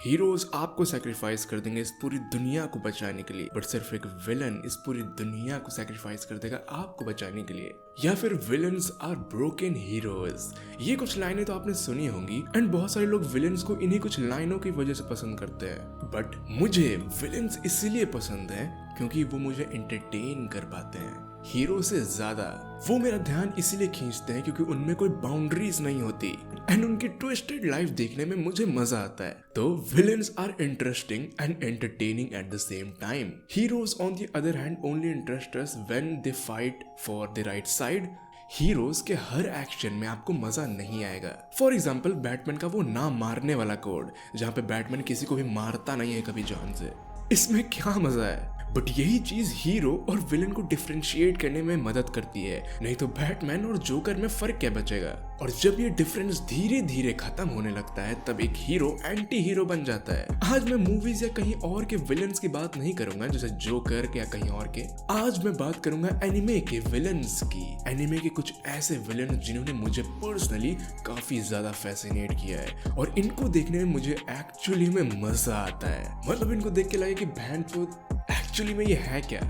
Heroes आपको sacrifice कर देंगे इस पूरी दुनिया को बचाने के लिए, बट सिर्फ एक विलन इस पूरी दुनिया को सैक्रिफाइस कर देगा आपको बचाने के लिए। या फिर विलन्स आर ब्रोकन हीरोज। ये कुछ लाइनें तो आपने सुनी होंगी एंड बहुत सारे लोग विलन्स को इन्हीं कुछ लाइनों की वजह से पसंद करते हैं, बट मुझे विलन्स इसलिए पसंद है क्योंकि वो मुझे एंटरटेन कर पाते हैं हीरो से ज्यादा। वो मेरा ध्यान इसीलिए खींचते हैं क्योंकि उनमें कोई बाउंड्रीज नहीं होती एंड उनकी ट्विस्टेड लाइफ देखने में मुझे मजा आता है। तो villains are interesting and entertaining at the same time. Heroes on the other hand only interest us when they fight for the right side. Heroes के हर एक्शन में आपको मजा नहीं आएगा। फॉर एग्जाम्पल बैटमैन का वो ना मारने वाला कोड, जहाँ पे बैटमैन किसी को भी मारता नहीं है कभी जान से, इसमें क्या मजा है। बट यही चीज हीरो और विलन को डिफरेंशिएट करने में मदद करती है, नहीं तो बैटमैन और जोकर में फर्क क्या बचेगा। और जब ये डिफरेंस धीरे धीरे खत्म होने लगता है तब एक हीरो एंटी हीरो बन जाता है। आज मैं मूवीज या कहीं और के विलन्स की बात नहीं करूंगा जैसे जोकर या कहीं और के, आज मैं बात करूंगा एनिमे के विलन्स की। एनिमे के कुछ ऐसे विलन जिन्होंने मुझे पर्सनली काफी ज्यादा फैसिनेट किया है और इनको देखने में मुझे एक्चुअली में मजा आता है। मतलब इनको देख के लगे कि भैंचोद एक्चुअली में ये है क्या,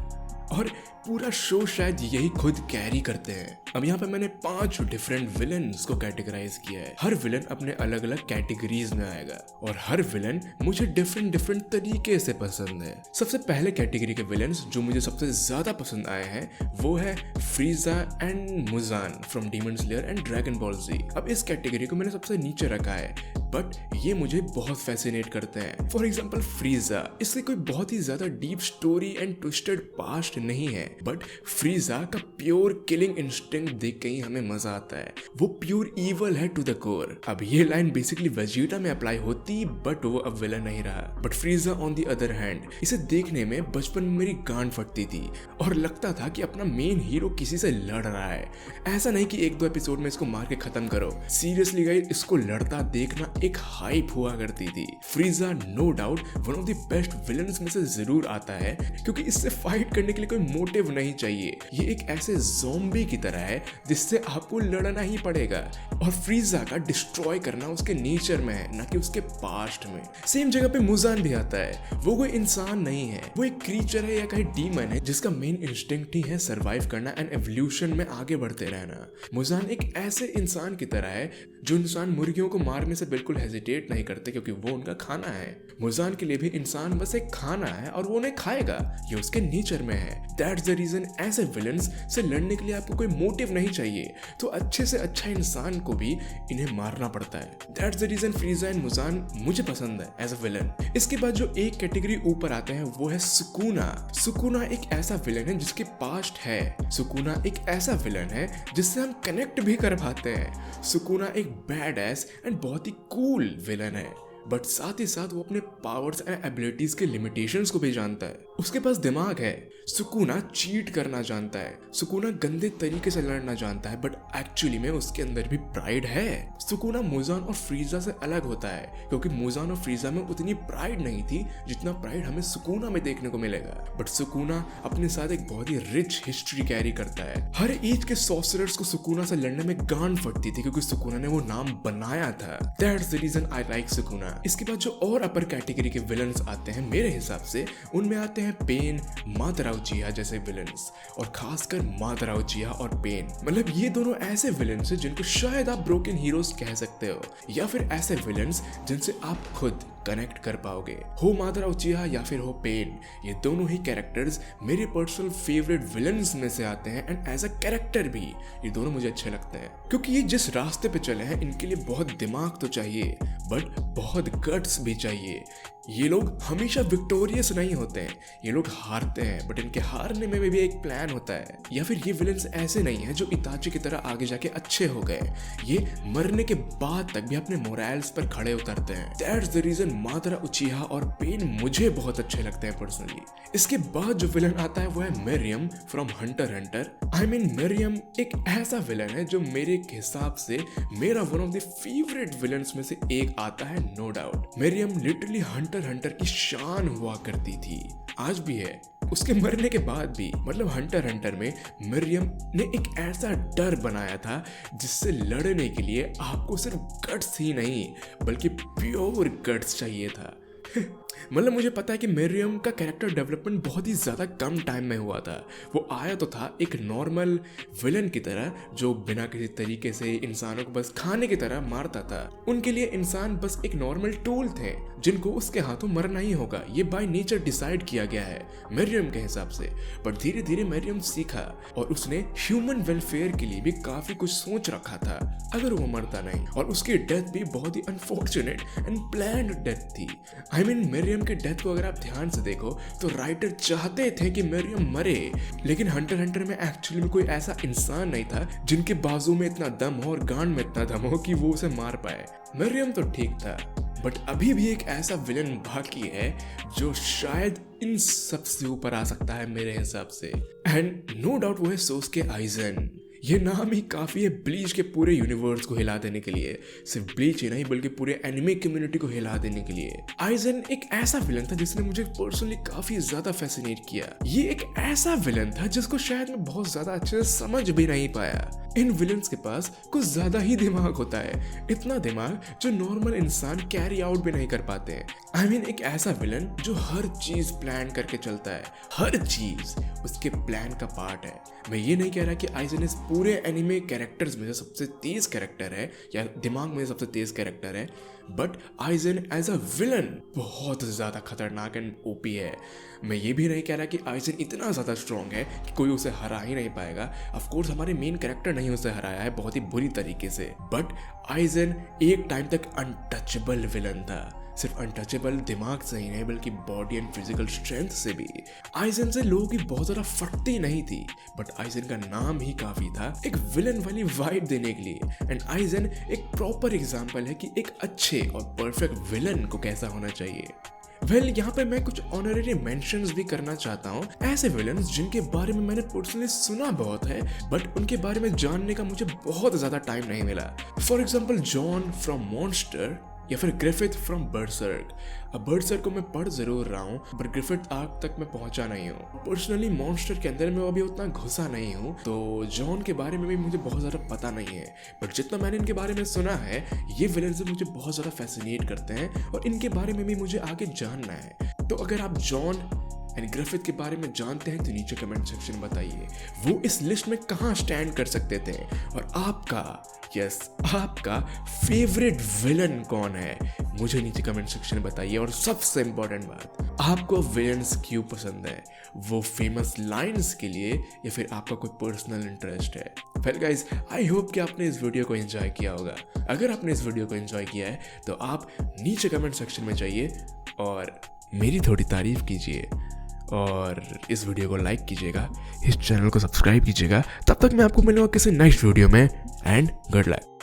और पूरा शो शायद यही खुद कैरी करते हैं। अब यहाँ पे मैंने 5 डिफरेंट विलन्स को कैटेगराइज किया है। हर विलन अपने अलग अलग कैटेगरीज में आएगा और हर विलन मुझे डिफरेंट तरीके से पसंद है। सबसे पहले कैटेगरी के विलन्स जो मुझे सबसे ज्यादा पसंद आए हैं वो है Frieza and Muzan from Demon Slayer and Dragon Ball Z. अब इस कैटेगरी को मैंने सबसे नीचे रखा है, बट ये मुझे बहुत फैसिनेट करते हैं। फॉर एग्जाम्पल फ्रीजा, इससे कोई बहुत ही ज्यादा deep story and twisted past नहीं है, बट फ्रीजा का प्योर किलिंग इंस्टिंक्ट देख के ही हमें मजा आता है। वो प्योर इवल है टू द कोर। अब ये लाइन बेसिकली वेजिटा में अप्लाई होती, बट वो अब विलन नहीं रहा। But फ्रीजा on the other hand, इसे देखने में बचपन में मेरी गांड फटती थी और लगता था कि अपना मेन हीरो किसी से लड़ रहा है। ऐसा नहीं कि 1-2 एपिसोड में इसको मार के खत्म करो, सीरियसली गाइस इसको लड़ता देखना एक हाइप हुआ करती थी। Frieza no doubt one of the best villains में से जरूर आता है क्योंकि इससे फाइट करने के लिए कोई मोटिव नहीं चाहिए। ये एक ऐसे ज़ॉम्बी की तरह है जिससे आपको लड़ना ही पड़ेगा और फ्रीजा का डिस्ट्रॉय करना उसके नेचर में है, ना कि उसके पास्ट में। सेम जगह पे मुजान भी आता है। वो कोई इंसान नहीं है, वो एक क्रीचर है या कहीं डीमन है जिसका मेन इंस्टिंक्ट ही है सर्वाइव करना एंड एवोल्यूशन में आगे बढ़ते रहना। मुजान एक ऐसे इंसान की तरह है जो इंसान मुर्गियों को मारने से बिल्कुल हेजिटेट नहीं करते क्योंकि वो उनका खाना है। मुजान के लिए भी इंसान बस एक खाना है और वो उन्हें खाएगा, ये उसके नेचर में है। दैट्स द रीजन ऐसे विलन्स से लड़ने के लिए आपको कोई मोटिव नहीं चाहिए, तो अच्छे से अच्छा इंसान को भी इन्हें मारना पड़ता है। That's the reason Frieza and Muzan मुझे पसंद है एज अ विलन। इसके बाद जो एक कैटेगरी ऊपर आते हैं वो है सुकुना। सुकुना एक ऐसा विलन है जिसके पास्ट है। सुकुना एक ऐसा विलन है जिससे हम कनेक्ट भी कर पाते हैं। सुकुना एक बैड एस एंड बहुत ही कूल विलन है, बट साथ ही साथ वो अपने पावर्स एंड एबिलिटीज के लिमिटेशंस को भी जानता है। उसके पास दिमाग है। सुकुना चीट करना जानता है, सुकुना गंदे तरीके से लड़ना जानता है, बट एक्चुअली में उसके अंदर भी प्राइड है। सुकुना मुजान और फ्रीजा से अलग होता है क्योंकि मुजान और फ्रीजा में उतनी प्राइड नहीं थी जितना प्राइड हमें सुकुना में देखने को मिलेगा। बट सुकुना अपने साथ एक बहुत ही रिच हिस्ट्री कैरी करता है। हर एज के सॉर्सरर्स को सुकुना से लड़ने में गांड फटती थी क्योंकि सुकुना ने वो नाम बनाया था। That's the reason I like Sukuna. इसके बाद जो और अपर कैटेगरी के विलन्स आते हैं मेरे हिसाब से उनमें आते हैं पेन, मादरा उचिहा जैसे विलन्स, और खासकर मादरा उचिहा और पेन। मतलब ये दोनों ऐसे विलन्स हैं जिनको शायद आप ब्रोकन हीरोज कह सकते हो, या फिर ऐसे विलन्स जिनसे आप खुद कनेक्ट कर पाओगे। हो मादरा उचिहा या फिर हो पेन, ये दोनों ही कैरेक्टर्स मेरे पर्सनल फेवरेट विलन्स में से आते हैं एंड एज अ कैरेक्टर भी ये दोनों मुझे अच्छे लगते हैं क्योंकि ये जिस रास्ते पे चले हैं इनके लिए बहुत दिमाग तो चाहिए बट बहुत गट्स भी चाहिए। ये लोग हमेशा विक्टोरियस नहीं होते हैं, ये लोग हारते हैं, बट इनके हारने में भी एक प्लान होता है। या फिर ये विलन्स ऐसे नहीं है जो इताची की तरह आगे जाके अच्छे हो गए, ये मरने के बाद तक भी अपने मोरल्स पर खड़े उतरते हैं। दैट्स द रीजन मादरा उचिहा और पेन मुझे बहुत अच्छे लगते हैं पर्सनली। इसके बाद जो विलन आता है वो है Meruem from Hunter Hunter. I mean Meruem एक ऐसा विलन है जो मेरे हिसाब से मेरा one of the favourite villains में से एक आता है, no doubt. Meruem literally Hunter की शान हुआ करती थी, आज भी है। उसके मरने के बाद भी, मतलब हंटर हंटर में मिरियम ने एक ऐसा डर बनाया था जिससे लड़ने के लिए आपको सिर्फ गट्स ही नहीं बल्कि प्योर गट्स चाहिए था। मतलब मुझे पता है कि मरियम का कैरेक्टर डेवलपमेंट बहुत ही ज़्यादा कम टाइम में हुआ था। वो आया तो था एक नॉर्मल विलन की तरह जो बिना किसी तरीके से इंसानों को बस खाने की तरह मारता था। उनके लिए इंसान बस एक नॉर्मल टूल थे जिनको उसके हाथों मरना ही होगा, ये बाय नेचर डिसाइड किया गया है मरियम के हिसाब से। पर धीरे धीरे मरियम सीखा और उसने ह्यूमन वेलफेयर के लिए भी काफ़ी कुछ सोच रखा था अगर वो मरता नहीं। और उसकी डेथ भी बहुत ही अनफॉर्चुनेट एंड प्लान्ड डेथ थी। आई मीन मरियम के डेथ को अगर आप ध्यान से देखो तो राइटर चाहते थे कि मरियम मरे, लेकिन हंटर हंटर में एक्चुअली में कोई ऐसा इंसान नहीं था जिनके बाजू में इतना दम हो और गांड में इतना दम हो कि वो उसे मार पाए। मरियम तो ठीक था, बट अभी भी एक ऐसा विलन बाकी है जो शायद इन सब से ऊपर आ सकता है मेरे हिसाब से। एंड नो डाउट वो है सोस्के आइजन। ये नाम ही काफ़ी है ब्लीच के पूरे यूनिवर्स को हिला देने के लिए, सिर्फ ब्लीच ही नहीं बल्कि पूरे एनिमे कम्युनिटी को हिला देने के लिए। आइजन एक ऐसा विलन था जिसने मुझे पर्सनली काफ़ी ज़्यादा फैसिनेट किया। ये एक ऐसा विलन था जिसको शायद मैं बहुत ज़्यादा अच्छे से समझ भी नहीं पाया। इन विलन्स के पास कुछ ज़्यादा ही दिमाग होता है, इतना दिमाग जो नॉर्मल इंसान कैरी आउट भी नहीं कर पाते हैं। आई मीन एक ऐसा विलन जो हर चीज़ प्लान करके चलता है, हर चीज़ उसके प्लान का पार्ट है। मैं ये नहीं कह रहा कि आइजन इस पूरे एनिमे कैरेक्टर्स में से सबसे तेज कैरेक्टर है या दिमाग में सबसे तेज कैरेक्टर है, but Aizen as a villain बहुत ज़्यादा खतरनाक एंड ओपी है। मैं ये भी नहीं कह रहा कि आइजन इतना ज़्यादा स्ट्रॉन्ग है कि कोई उसे हरा ही नहीं पाएगा। ऑफ कोर्स हमारे मेन कैरेक्टर नहीं उसे हराया है बहुत ही बुरी तरीके से, बट आइजन एक टाइम तक अनटचेबल विलन था। सिर्फ अनटचेबल दिमाग से ही नहीं बल्कि बॉडी एंड फिजिकल स्ट्रेंथ से भी। आइजन से लोगों की बहुत ज़्यादा फटती नहीं थी, बट आइजन का नाम ही काफ़ी था एक विलन वाली वाइब देने के लिए। एंड आइजन एक प्रॉपर एग्जाम्पल है कि एक अच्छे और परफेक्ट विलन को कैसा होना चाहिए। यहाँ पे मैं कुछ ऑनररी मेंशंस भी करना चाहता हूँ, ऐसे विलन्स जिनके बारे में मैंने पर्सनली सुना बहुत है बट उनके बारे में जानने का मुझे बहुत ज़्यादा टाइम नहीं मिला। For example John from monster या फिर ग्रिफिथ फ्रॉम बर्सर्क। अब बर्सर्क को मैं पढ़ जरूर रहा हूँ पर ग्रिफिथ आर्क तक मैं पहुंचा नहीं हूँ। पर्सनली मॉन्स्टर के अंदर मैं अभी उतना घुसा नहीं हूँ, तो जॉन के बारे में भी मुझे बहुत ज़्यादा पता नहीं है। बट जितना मैंने इनके बारे में सुना है ये विलन्स मुझे बहुत ज़्यादा फैसिनेट करते हैं और इनके बारे में भी मुझे आगे जानना है। तो अगर आप जॉन एंड ग्रिफिथ के बारे में जानते हैं तो नीचे कमेंट सेक्शन में बताइए वो इस लिस्ट में कहाँ स्टैंड कर सकते थे और आपका फेवरेट विलन कौन है मुझे नीचे कमेंट सेक्शन में बताइए। और सबसे इम्पोर्टेंट बात, आपको विलन्स क्यों पसंद है, वो फेमस लाइन्स के लिए या फिर आपका कोई पर्सनल इंटरेस्ट है। वेल गाइस, आई होप कि आपने इस वीडियो को एंजॉय किया होगा। अगर आपने इस वीडियो को एंजॉय किया है तो आप नीचे कमेंट सेक्शन में जाइए और मेरी थोड़ी तारीफ कीजिए और इस वीडियो को लाइक कीजिएगा, इस चैनल को सब्सक्राइब कीजिएगा। तब तक मैं आपको मिलूंगा किसी नेक्स्ट वीडियो में एंड गुड लक।